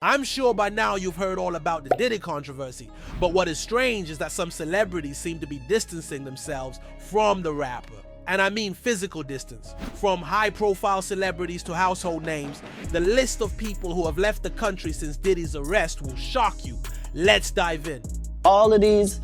I'm sure by now you've heard all about the Diddy controversy, but what is strange is that some celebrities seem to be distancing themselves from the rapper. And I mean physical distance. From high-profile celebrities to household names, the list of people who have left the country since Diddy's arrest will shock you. Let's dive in. All of these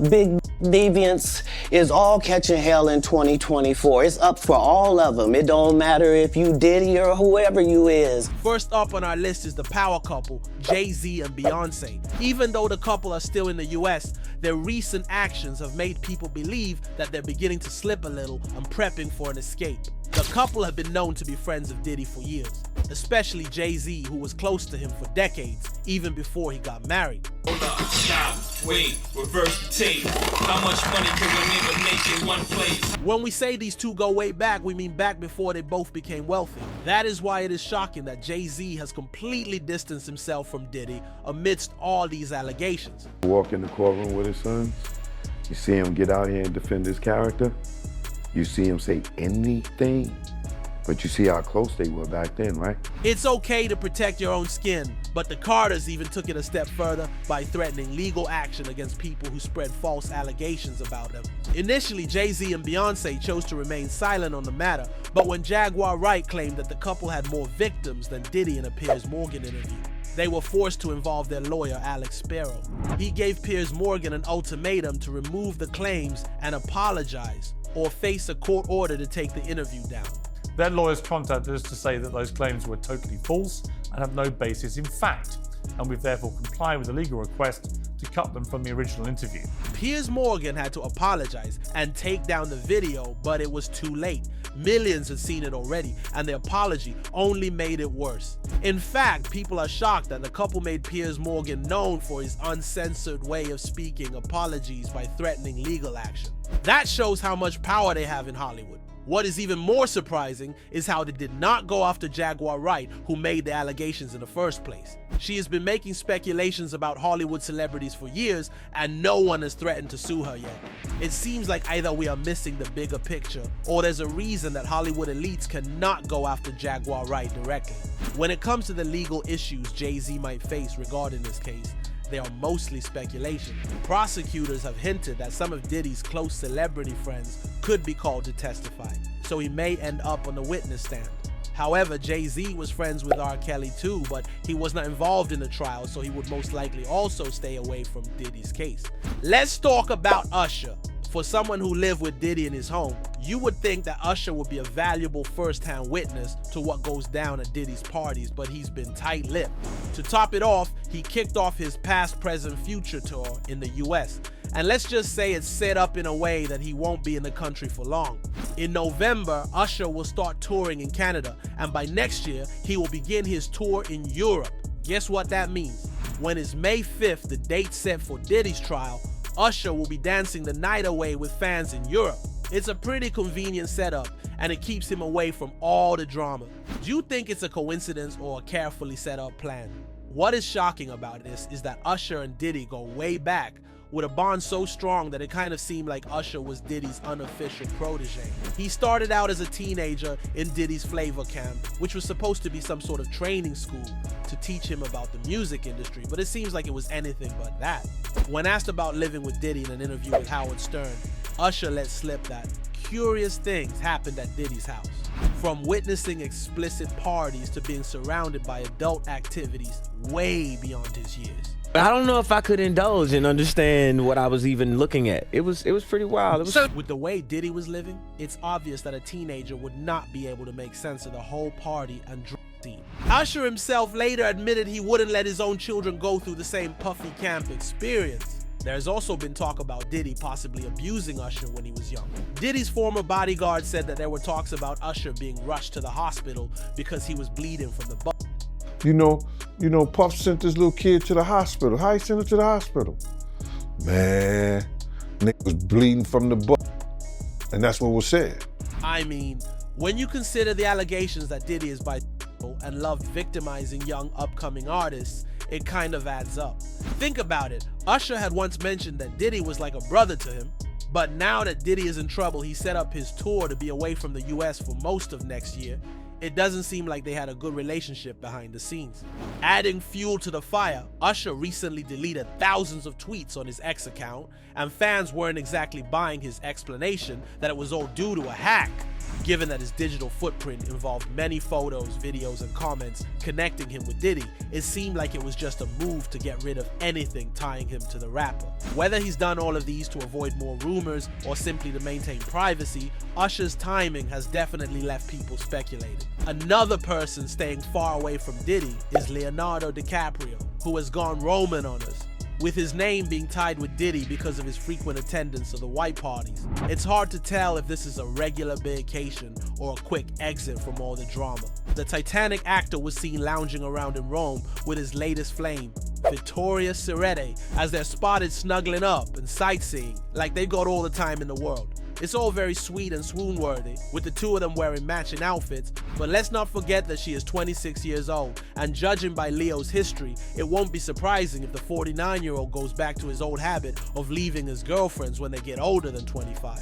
big deviants is all catching hell in 2024. It's up for all of them. It don't matter if you Diddy or whoever you is. First up on our list is the power couple, Jay-Z and Beyonce. Even though the couple are still in the US, their recent actions have made people believe that they're beginning to slip a little and prepping for an escape. The couple have been known to be friends of Diddy for years, especially Jay-Z, who was close to him for decades, even before he got married. Hold up, stop, wait, reverse the tape. How much money can we make a nation one place? When we say these two go way back, we mean back before they both became wealthy. That is why it is shocking that Jay-Z has completely distanced himself from Diddy amidst all these allegations. Walk in the courtroom with his sons, you see him get out here and defend his character, you see him say anything, but you see how close they were back then, right? It's okay to protect your own skin, but the Carters even took it a step further by threatening legal action against people who spread false allegations about them. Initially, Jay-Z and Beyonce chose to remain silent on the matter, but when Jaguar Wright claimed that the couple had more victims than Diddy in a Piers Morgan interview, they were forced to involve their lawyer, Alex Sparrow. He gave Piers Morgan an ultimatum to remove the claims and apologize, or face a court order to take the interview down. Their lawyers contacted us to say that those claims were totally false and have no basis in fact, and we've therefore complied with the legal request to cut them from the original interview. Piers Morgan had to apologize and take down the video, but it was too late. Millions had seen it already, and the apology only made it worse. In fact, people are shocked that the couple made Piers Morgan known for his uncensored way of speaking apologies by threatening legal action. That shows how much power they have in Hollywood. What is even more surprising is how they did not go after Jaguar Wright, who made the allegations in the first place. She has been making speculations about Hollywood celebrities for years, and no one has threatened to sue her yet. It seems like either we are missing the bigger picture, or there's a reason that Hollywood elites cannot go after Jaguar Wright directly. When it comes to the legal issues Jay-Z might face regarding this case, they are mostly speculation. Prosecutors have hinted that some of Diddy's close celebrity friends could be called to testify, so he may end up on the witness stand. However, Jay-Z was friends with R. Kelly too, but he was not involved in the trial, so he would most likely also stay away from Diddy's case. Let's talk about Usher. For someone who lived with Diddy in his home, you would think that Usher would be a valuable first-hand witness to what goes down at Diddy's parties, but he's been tight-lipped. To top it off, he kicked off his Past, Present, Future tour in the US. And let's just say it's set up in a way that he won't be in the country for long. In November, Usher will start touring in Canada, and by next year, he will begin his tour in Europe. Guess what that means? When it's May 5th, the date set for Diddy's trial, Usher will be dancing the night away with fans in Europe. It's a pretty convenient setup, and it keeps him away from all the drama. Do you think it's a coincidence or a carefully set up plan? What is shocking about this is that Usher and Diddy go way back, with a bond so strong that it kind of seemed like Usher was Diddy's unofficial protege. He started out as a teenager in Diddy's Flavor Camp, which was supposed to be some sort of training school to teach him about the music industry, but it seems like it was anything but that. When asked about living with Diddy in an interview with Howard Stern, Usher let slip that curious things happened at Diddy's house. From witnessing explicit parties to being surrounded by adult activities way beyond his years. I don't know if I could indulge and understand what I was even looking at. It was pretty wild. With the way Diddy was living, it's obvious that a teenager would not be able to make sense of the whole party and drug scene. Usher himself later admitted he wouldn't let his own children go through the same puffy camp experience. There's also been talk about Diddy possibly abusing Usher when he was young. Diddy's former bodyguard said that there were talks about Usher being rushed to the hospital because he was bleeding from the butt. You know, Puff sent this little kid to the hospital. How he sent him to the hospital? Man, nigga was bleeding from the butt. And that's what was said. I mean, when you consider the allegations that Diddy is bisexual and loved victimizing young upcoming artists, it kind of adds up. Think about it. Usher had once mentioned that Diddy was like a brother to him, but now that Diddy is in trouble, he set up his tour to be away from the US for most of next year. It doesn't seem like they had a good relationship behind the scenes. Adding fuel to the fire, Usher recently deleted thousands of tweets on his X account, and fans weren't exactly buying his explanation that it was all due to a hack. Given that his digital footprint involved many photos, videos, and comments connecting him with Diddy, it seemed like it was just a move to get rid of anything tying him to the rapper. Whether he's done all of these to avoid more rumors or simply to maintain privacy, Usher's timing has definitely left people speculating. Another person staying far away from Diddy is Leonardo DiCaprio, who has gone Roman on us, with his name being tied with Diddy because of his frequent attendance of the white parties. It's hard to tell if this is a regular vacation or a quick exit from all the drama. The Titanic actor was seen lounging around in Rome with his latest flame, Vittoria Sirete, as they're spotted snuggling up and sightseeing like they got all the time in the world. It's all very sweet and swoon-worthy, with the two of them wearing matching outfits, but let's not forget that she is 26 years old, and judging by Leo's history, it won't be surprising if the 49-year-old goes back to his old habit of leaving his girlfriends when they get older than 25.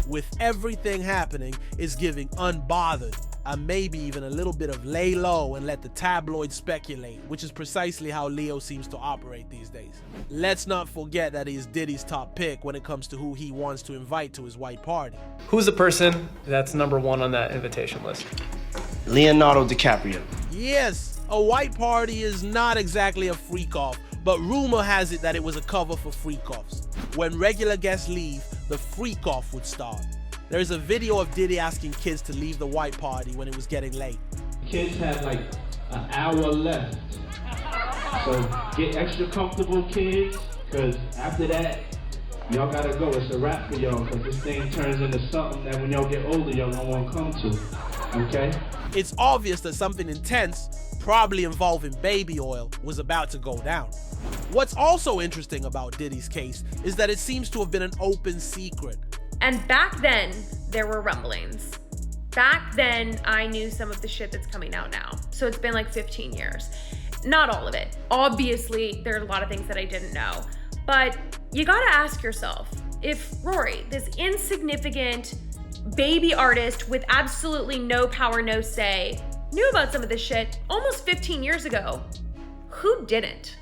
With everything happening, it's giving unbothered, and maybe even a little bit of lay low and let the tabloids speculate, which is precisely how Leo seems to operate these days. Let's not forget that he is Diddy's top pick when it comes to who he wants to invite to his white party. Who's the person that's number one on that invitation list? Leonardo DiCaprio. Yes, a white party is not exactly a freak-off, but rumor has it that it was a cover for freak-offs. When regular guests leave, the freak-off would start. There is a video of Diddy asking kids to leave the white party when it was getting late. Kids had like an hour left. So get extra comfortable, kids, because after that, y'all gotta go. It's a wrap for y'all, because this thing turns into something that when y'all get older, y'all don't want to come to, okay? It's obvious that something intense, probably involving baby oil, was about to go down. What's also interesting about Diddy's case is that it seems to have been an open secret. And back then, there were rumblings. Back then, I knew some of the shit that's coming out now. So it's been like 15 years. Not all of it. Obviously, there are a lot of things that I didn't know. But you gotta ask yourself, if Rory, this insignificant baby artist with absolutely no power, no say, knew about some of this shit almost 15 years ago, who didn't?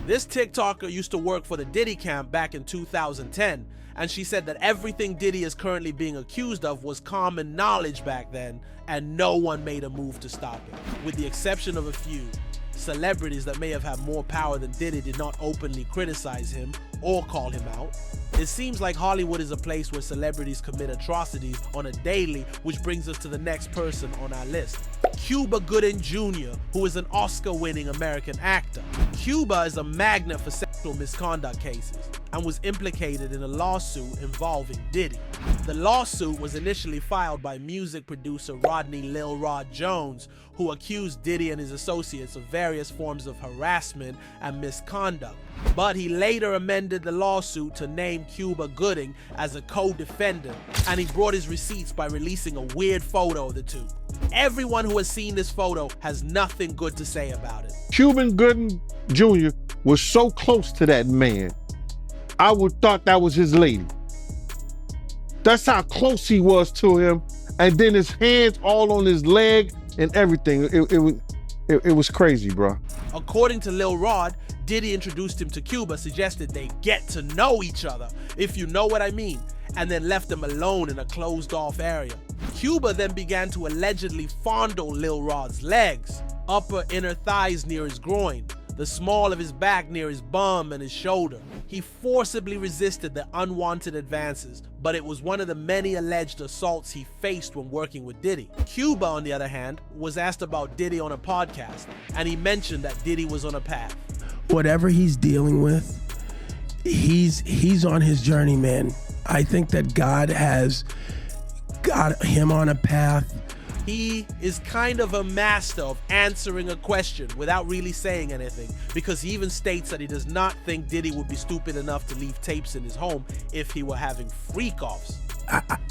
This TikToker used to work for the Diddy camp back in 2010, and she said that everything Diddy is currently being accused of was common knowledge back then, and no one made a move to stop it. With the exception of a few, celebrities that may have had more power than Diddy did not openly criticize him or call him out. It seems like Hollywood is a place where celebrities commit atrocities on a daily, which brings us to the next person on our list. Cuba Gooding Jr., who is an Oscar-winning American actor. Cuba is a magnet for sexual misconduct cases and was implicated in a lawsuit involving Diddy. The lawsuit was initially filed by music producer Rodney Lil Rod Jones, who accused Diddy and his associates of various forms of harassment and misconduct. But he later amended the lawsuit to name Cuba Gooding as a co-defendant, and he brought his receipts by releasing a weird photo of the two. Everyone who has seen this photo has nothing good to say about it. Cuba Gooding Jr. was so close to that man. I would thought that was his lady. That's how close he was to him. And then his hands all on his leg and everything. It was crazy, bro. According to Lil Rod, Diddy introduced him to Cuba, suggested they get to know each other, if you know what I mean, and then left them alone in a closed-off area. Cuba then began to allegedly fondle Lil Rod's legs, upper inner thighs near his groin, the small of his back near his bum and his shoulder. He forcibly resisted the unwanted advances, but it was one of the many alleged assaults he faced when working with Diddy. Cuba, on the other hand, was asked about Diddy on a podcast, and he mentioned that Diddy was on a path. Whatever he's dealing with, he's on his journey, man. I think that God has got him on a path. He is kind of a master of answering a question without really saying anything, because he even states that he does not think Diddy would be stupid enough to leave tapes in his home if he were having freak-offs.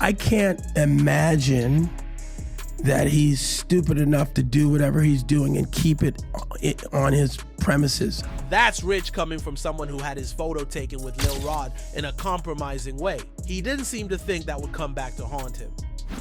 I can't imagine that he's stupid enough to do whatever he's doing and keep it on his premises. That's rich coming from someone who had his photo taken with Lil Rod in a compromising way. He didn't seem to think that would come back to haunt him.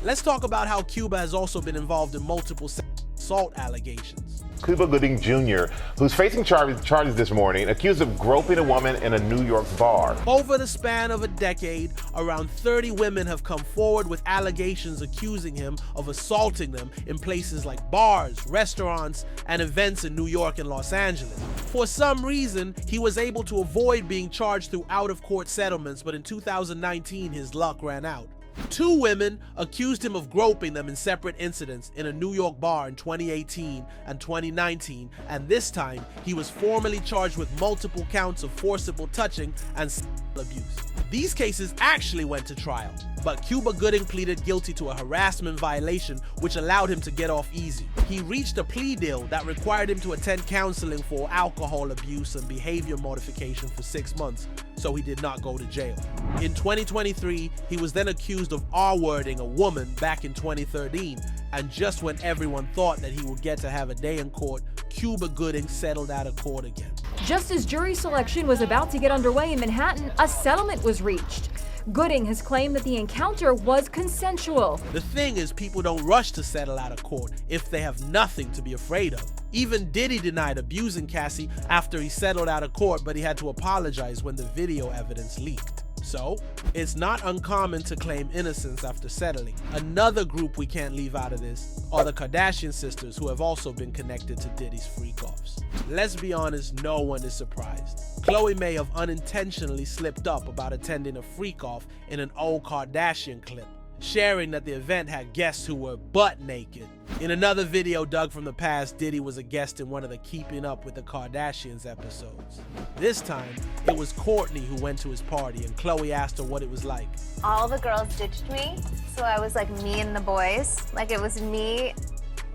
Let's talk about how Cuba has also been involved in multiple sexual assault allegations. Cuba Gooding Jr., who's facing charges this morning, accused of groping a woman in a New York bar. Over the span of a decade, around 30 women have come forward with allegations accusing him of assaulting them in places like bars, restaurants, and events in New York and Los Angeles. For some reason, he was able to avoid being charged through out-of-court settlements, but in 2019, his luck ran out. 2 women accused him of groping them in separate incidents in a New York bar in 2018 and 2019, and this time he was formally charged with multiple counts of forcible touching and sexual abuse. These cases actually went to trial, but Cuba Gooding pleaded guilty to a harassment violation which allowed him to get off easy. He reached a plea deal that required him to attend counseling for alcohol abuse and behavior modification for 6 months, so he did not go to jail. In 2023, he was then accused of R-wording a woman back in 2013, and just when everyone thought that he would get to have a day in court, Cuba Gooding settled out of court again. Just as jury selection was about to get underway in Manhattan, a settlement was reached. Gooding has claimed that the encounter was consensual. The thing is, people don't rush to settle out of court if they have nothing to be afraid of. Even Diddy denied abusing Cassie after he settled out of court, but he had to apologize when the video evidence leaked. So, it's not uncommon to claim innocence after settling. Another group we can't leave out of this are the Kardashian sisters, who have also been connected to Diddy's freak-offs. Let's be honest, no one is surprised. Khloe may have unintentionally slipped up about attending a freak-off in an old Kardashian clip, sharing that the event had guests who were butt naked. In another video dug from the past, Diddy was a guest in one of the Keeping Up with the Kardashians episodes. This time, it was Kourtney who went to his party, and Khloe asked her what it was like. All the girls ditched me, so I was like me and the boys. Like it was me.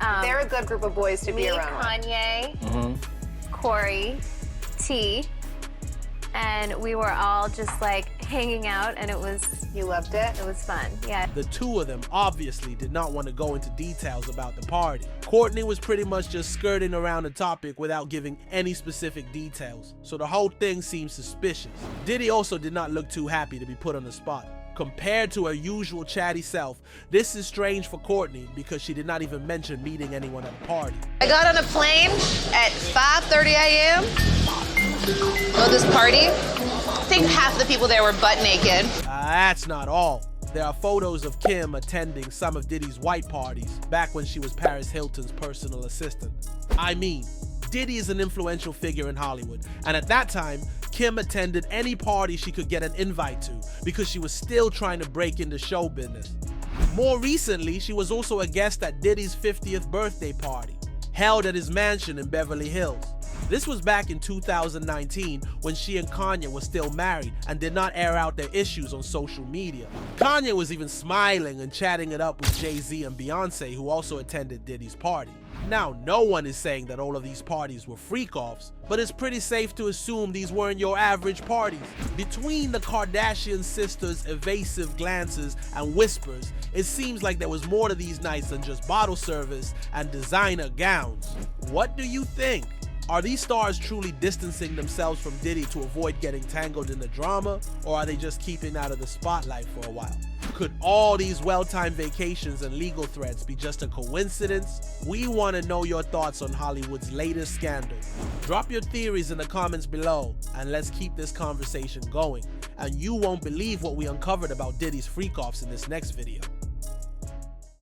They're a good group of boys to be around. Kanye, Corey, T, and we were all just like hanging out, and it was. You loved it? It was fun, yeah. The two of them obviously did not want to go into details about the party. Kourtney was pretty much just skirting around the topic without giving any specific details, so the whole thing seems suspicious. Diddy also did not look too happy to be put on the spot. Compared to her usual chatty self, this is strange for Kourtney because she did not even mention meeting anyone at the party. I got on a plane at 5:30 a.m. Go to this party. I think half the people there were butt naked. That's not all. There are photos of Kim attending some of Diddy's white parties back when she was Paris Hilton's personal assistant. I mean, Diddy is an influential figure in Hollywood, and at that time, Kim attended any party she could get an invite to because she was still trying to break into show business. More recently, she was also a guest at Diddy's 50th birthday party, held at his mansion in Beverly Hills. This was back in 2019 when she and Kanye were still married and did not air out their issues on social media. Kanye was even smiling and chatting it up with Jay-Z and Beyonce, who also attended Diddy's party. Now, no one is saying that all of these parties were freak-offs, but it's pretty safe to assume these weren't your average parties. Between the Kardashian sisters' evasive glances and whispers, it seems like there was more to these nights than just bottle service and designer gowns. What do you think? Are these stars truly distancing themselves from Diddy to avoid getting tangled in the drama, or are they just keeping out of the spotlight for a while? Could all these well-timed vacations and legal threats be just a coincidence? We want to know your thoughts on Hollywood's latest scandal. Drop your theories in the comments below, and let's keep this conversation going. And you won't believe what we uncovered about Diddy's freak-offs in this next video.